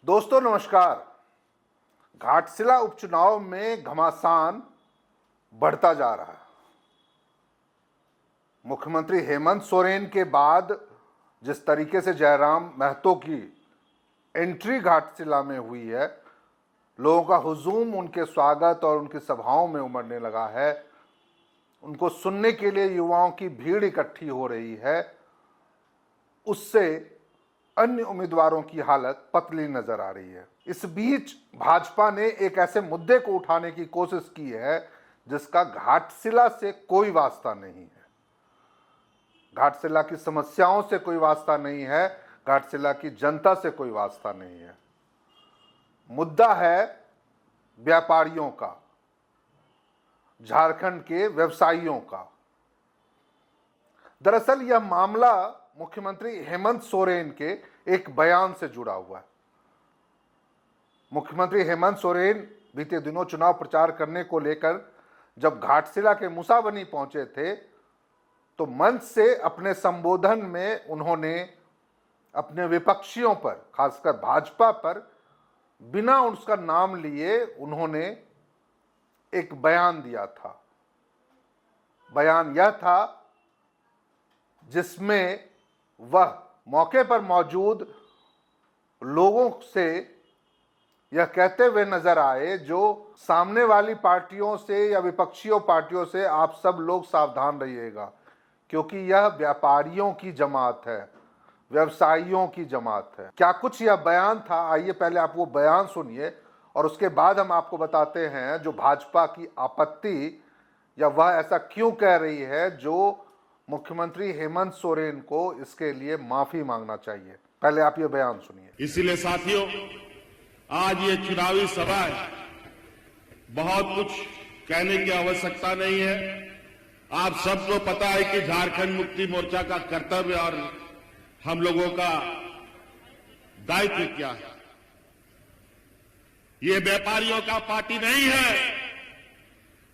दोस्तों नमस्कार। घाटशिला उपचुनाव में घमासान बढ़ता जा रहा है। मुख्यमंत्री हेमंत सोरेन के बाद जिस तरीके से जयराम महतो की एंट्री घाटशिला में हुई है, लोगों का हुजूम उनके स्वागत और उनकी सभाओं में उमड़ने लगा है। उनको सुनने के लिए युवाओं की भीड़ इकट्ठी हो रही है। उससे अन्य उम्मीदवारों की हालत पतली नजर आ रही है। इस बीच भाजपा ने एक ऐसे मुद्दे को उठाने की कोशिश की है जिसका घाटशिला से कोई वास्ता नहीं है। घाटशिला की समस्याओं से कोई वास्ता नहीं है, घाटशिला की जनता से कोई वास्ता नहीं है। मुद्दा है व्यापारियों का, झारखंड के व्यवसायियों का। दरअसल यह मामला मुख्यमंत्री हेमंत सोरेन के एक बयान से जुड़ा हुआ है। मुख्यमंत्री हेमंत सोरेन बीते दिनों चुनाव प्रचार करने को लेकर जब घाटशिला के मुसाबनी पहुंचे थे तो मंच से अपने संबोधन में उन्होंने अपने विपक्षियों पर, खासकर भाजपा पर, बिना उसका नाम लिए उन्होंने एक बयान दिया था। बयान यह था जिसमें वह मौके पर मौजूद लोगों से यह कहते हुए नजर आए, जो सामने वाली पार्टियों से या विपक्षियों पार्टियों से आप सब लोग सावधान रहिएगा, क्योंकि यह व्यापारियों की जमात है, व्यवसायियों की जमात है। क्या कुछ यह बयान था, आइए पहले आप वो बयान सुनिए और उसके बाद हम आपको बताते हैं जो भाजपा की आपत्ति या वह ऐसा क्यों कह रही है जो मुख्यमंत्री हेमंत सोरेन को इसके लिए माफी मांगना चाहिए। पहले आप ये बयान सुनिए। इसलिए साथियों, आज ये चुनावी सभा है, बहुत कुछ कहने की आवश्यकता नहीं है। आप सबको पता है कि झारखंड मुक्ति मोर्चा का कर्तव्य और हम लोगों का दायित्व क्या है। ये व्यापारियों का पार्टी नहीं है,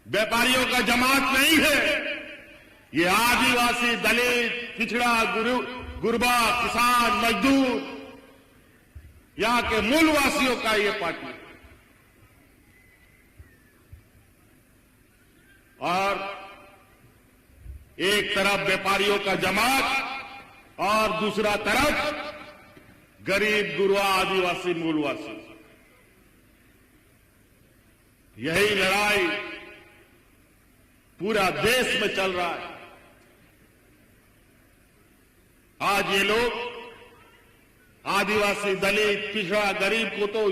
व्यापारियों का जमात नहीं है। ये आदिवासी, दलित, पिछड़ा, गुरबा, किसान, मजदूर, यहां के मूलवासियों का ये पार्टी है। और एक तरफ व्यापारियों का जमात और दूसरा तरफ गरीब, गुरबा, आदिवासी, मूलवासी। यही लड़ाई पूरा देश में चल रहा है। आज ये लोग आदिवासी, दलित, पिछड़ा, गरीब को तो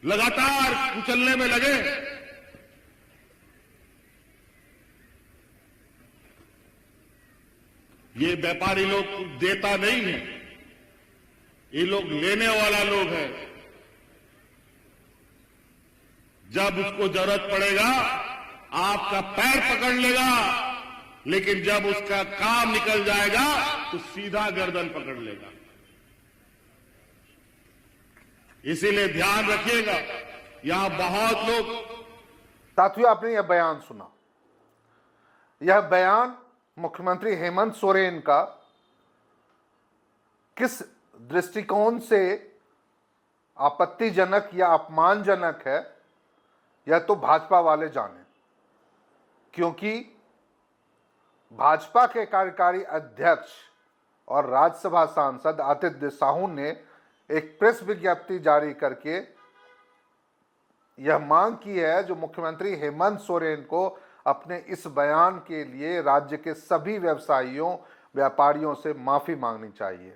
लगातार कुचलने में लगे। ये व्यापारी लोग देता नहीं है, ये लोग लेने वाला लोग है। जब उसको जरूरत पड़ेगा आपका पैर पकड़ लेगा, लेकिन जब उसका काम निकल जाएगा तो सीधा गर्दन पकड़ लेगा। इसीलिए ध्यान रखिएगा, यहां बहुत लोग। साथियों, आपने यह बयान सुना। यह बयान मुख्यमंत्री हेमंत सोरेन का किस दृष्टिकोण से आपत्तिजनक या अपमानजनक है, यह तो भाजपा वाले जाने, क्योंकि भाजपा के कार्यकारी अध्यक्ष और राज्यसभा सांसद आतित्य साहू ने एक प्रेस विज्ञप्ति जारी करके यह मांग की है जो मुख्यमंत्री हेमंत सोरेन को अपने इस बयान के लिए राज्य के सभी व्यवसायियों, व्यापारियों से माफी मांगनी चाहिए,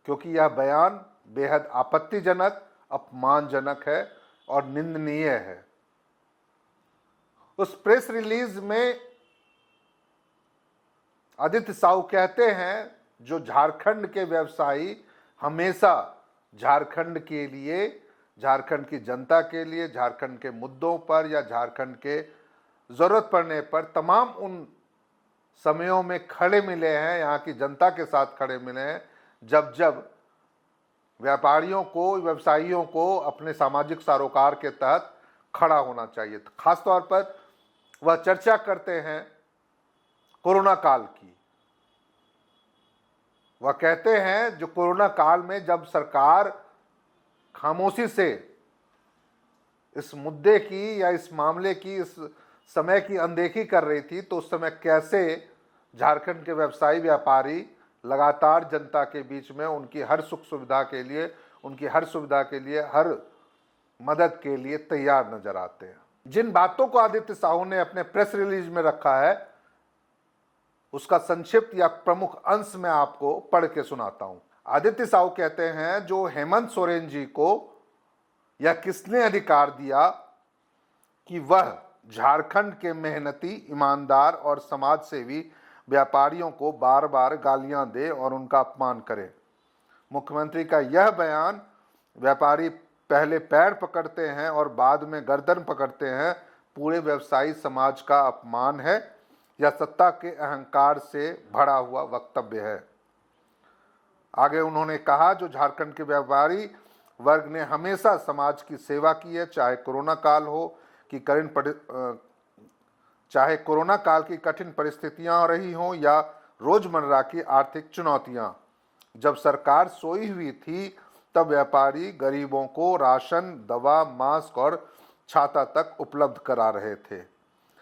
क्योंकि यह बयान बेहद आपत्तिजनक, अपमानजनक है और निंदनीय है। उस प्रेस रिलीज में आदित्य साहू कहते हैं जो झारखंड के व्यवसायी हमेशा झारखंड के लिए, झारखंड की जनता के लिए, झारखंड के मुद्दों पर या झारखंड के जरूरत पड़ने पर तमाम उन समयों में खड़े मिले हैं, यहाँ की जनता के साथ खड़े मिले हैं जब जब व्यापारियों को, व्यवसायियों को अपने सामाजिक सरोकार के तहत खड़ा होना चाहिए। खासतौर पर वह चर्चा करते हैं कोरोना काल की। वह कहते हैं जो कोरोना काल में जब सरकार खामोशी से इस मुद्दे की या इस मामले की, इस समय की अनदेखी कर रही थी, तो उस समय कैसे झारखंड के व्यवसायी व्यापारी लगातार जनता के बीच में उनकी हर सुख सुविधा के लिए, उनकी हर सुविधा के लिए, हर मदद के लिए तैयार नजर आते हैं। जिन बातों को आदित्य साहू ने अपने प्रेस रिलीज में रखा है, उसका संक्षिप्त या प्रमुख अंश मैं आपको पढ़ के सुनाता हूं। आदित्य साहू कहते हैं, जो हेमंत सोरेन जी को या किसने अधिकार दिया कि वह झारखंड के मेहनती, ईमानदार और समाजसेवी व्यापारियों को बार बार गालियां दे और उनका अपमान करे। मुख्यमंत्री का यह बयान व्यापारी पहले पैर पकड़ते हैं और बाद में गर्दन पकड़ते हैं, पूरे व्यवसायी समाज का अपमान है या सत्ता के अहंकार से भरा हुआ वक्तव्य है। आगे उन्होंने कहा, जो झारखंड के व्यापारी वर्ग ने हमेशा समाज की सेवा की है, चाहे कोरोना काल की कठिन परिस्थितियां रही हों या रोजमर्रा की आर्थिक चुनौतियां। जब सरकार सोई हुई थी तब व्यापारी गरीबों को राशन, दवा, मास्क और छाता तक उपलब्ध करा रहे थे।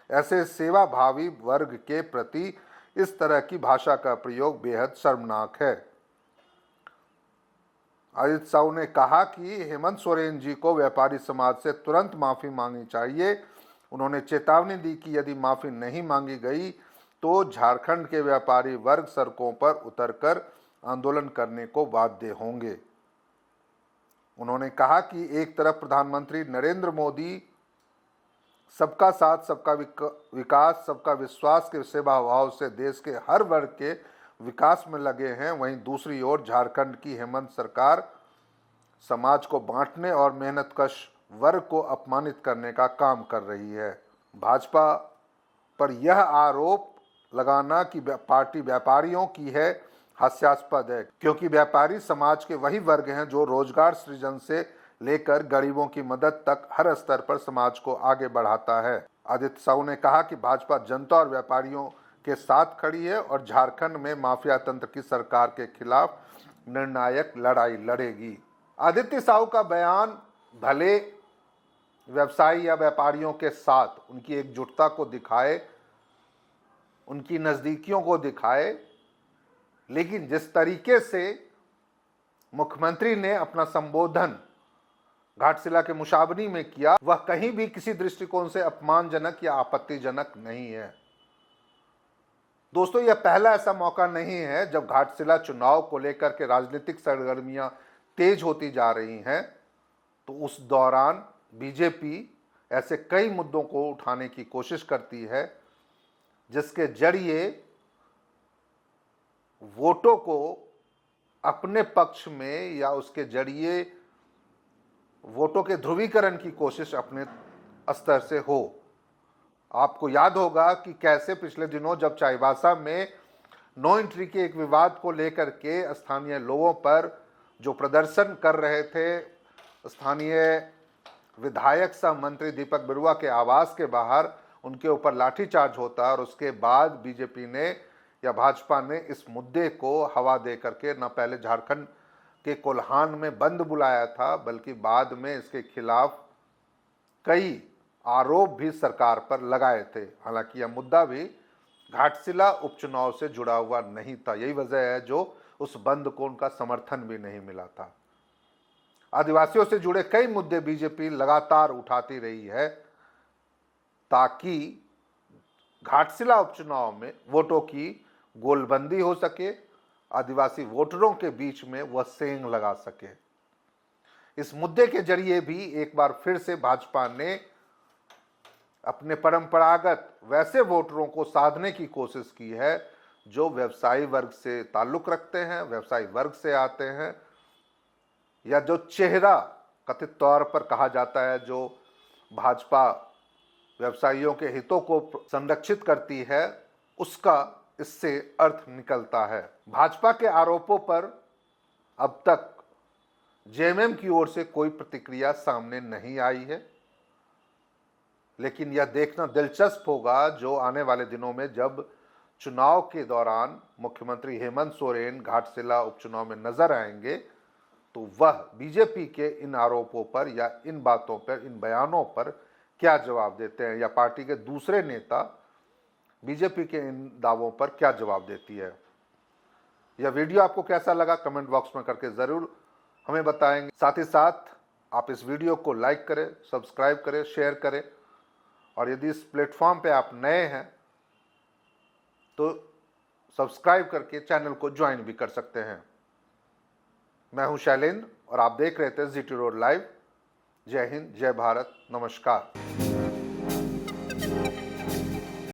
ऐसे सेवा भावी वर्ग के प्रति इस तरह की भाषा का प्रयोग बेहद शर्मनाक है। आदित्य साहू ने कहा कि हेमंत सोरेन जी को व्यापारी समाज से तुरंत माफी मांगनी चाहिए। उन्होंने चेतावनी दी कि यदि माफी नहीं मांगी गई तो झारखंड के व्यापारी वर्ग सड़कों पर उतरकर आंदोलन करने को बाध्य होंगे। उन्होंने कहा कि एक तरफ प्रधानमंत्री नरेंद्र मोदी सबका साथ, सबका विकास, सबका विश्वास के सेवा भाव से देश के हर वर्ग के विकास में लगे हैं, वहीं दूसरी ओर झारखंड की हेमंत सरकार समाज को बांटने और मेहनतकश वर्ग को अपमानित करने का काम कर रही है। भाजपा पर यह आरोप लगाना कि पार्टी व्यापारियों की है हास्यास्पद है, क्योंकि व्यापारी समाज के वही वर्ग हैं जो रोजगार सृजन से लेकर गरीबों की मदद तक हर स्तर पर समाज को आगे बढ़ाता है। आदित्य साहू ने कहा कि भाजपा जनता और व्यापारियों के साथ खड़ी है और झारखंड में माफिया तंत्र की सरकार के खिलाफ निर्णायक लड़ाई लड़ेगी। आदित्य साहू का बयान भले व्यवसायी या व्यापारियों के साथ उनकी एकजुटता को दिखाए, उनकी नजदीकियों को दिखाए, लेकिन जिस तरीके से मुख्यमंत्री ने अपना संबोधन घाटशिला के मुशाबनी में किया, वह कहीं भी किसी दृष्टिकोण से अपमानजनक या आपत्तिजनक नहीं है। दोस्तों, यह पहला ऐसा मौका नहीं है जब घाटशिला चुनाव को लेकर के राजनीतिक सरगर्मियां तेज होती जा रही हैं, तो उस दौरान बीजेपी ऐसे कई मुद्दों को उठाने की कोशिश करती है जिसके जरिए वोटों को अपने पक्ष में या उसके जरिए वोटों के ध्रुवीकरण की कोशिश अपने स्तर से हो। आपको याद होगा कि कैसे पिछले दिनों जब चाईबासा में नो एंट्री के एक विवाद को लेकर के स्थानीय लोगों पर जो प्रदर्शन कर रहे थे, स्थानीय विधायक सह मंत्री दीपक बिरुआ के आवास के बाहर उनके ऊपर लाठीचार्ज होता और उसके बाद बीजेपी ने या भाजपा ने इस मुद्दे को हवा दे करके न पहले झारखंड के कोल्हान में बंद बुलाया था, बल्कि बाद में इसके खिलाफ कई आरोप भी सरकार पर लगाए थे। हालांकि यह मुद्दा भी घाटशिला उपचुनाव से जुड़ा हुआ नहीं था। यही वजह है जो उस बंद को उनका समर्थन भी नहीं मिला था। आदिवासियों से जुड़े कई मुद्दे बीजेपी लगातार उठाती रही है ताकि घाटशिला उपचुनाव में वोटों की गोलबंदी हो सके, आदिवासी वोटरों के बीच में वह सेंध लगा सके। इस मुद्दे के जरिए भी एक बार फिर से भाजपा ने अपने परंपरागत वैसे वोटरों को साधने की कोशिश की है जो व्यवसायी वर्ग से ताल्लुक रखते हैं, व्यवसायी वर्ग से आते हैं, या जो चेहरा कथित तौर पर कहा जाता है जो भाजपा व्यवसायियों के हितों को संरक्षित करती है, उसका इससे अर्थ निकलता है। भाजपा के आरोपों पर अब तक जेएमएम की ओर से कोई प्रतिक्रिया सामने नहीं आई है, लेकिन यह देखना दिलचस्प होगा जो आने वाले दिनों में जब चुनाव के दौरान मुख्यमंत्री हेमंत सोरेन घाटशिला उपचुनाव में नजर आएंगे तो वह बीजेपी के इन आरोपों पर या इन बातों पर, इन बयानों पर क्या जवाब देते हैं, या पार्टी के दूसरे नेता बीजेपी के इन दावों पर क्या जवाब देती है। यह वीडियो आपको कैसा लगा कमेंट बॉक्स में करके ज़रूर हमें बताएंगे। साथ ही साथ आप इस वीडियो को लाइक करें, सब्सक्राइब करें, शेयर करें, और यदि इस प्लेटफॉर्म पे आप नए हैं तो सब्सक्राइब करके चैनल को ज्वाइन भी कर सकते हैं। मैं हूं शैलेंद्र और आप देख रहे थे जीटी रोड लाइव। जय हिंद, जय भारत, नमस्कार।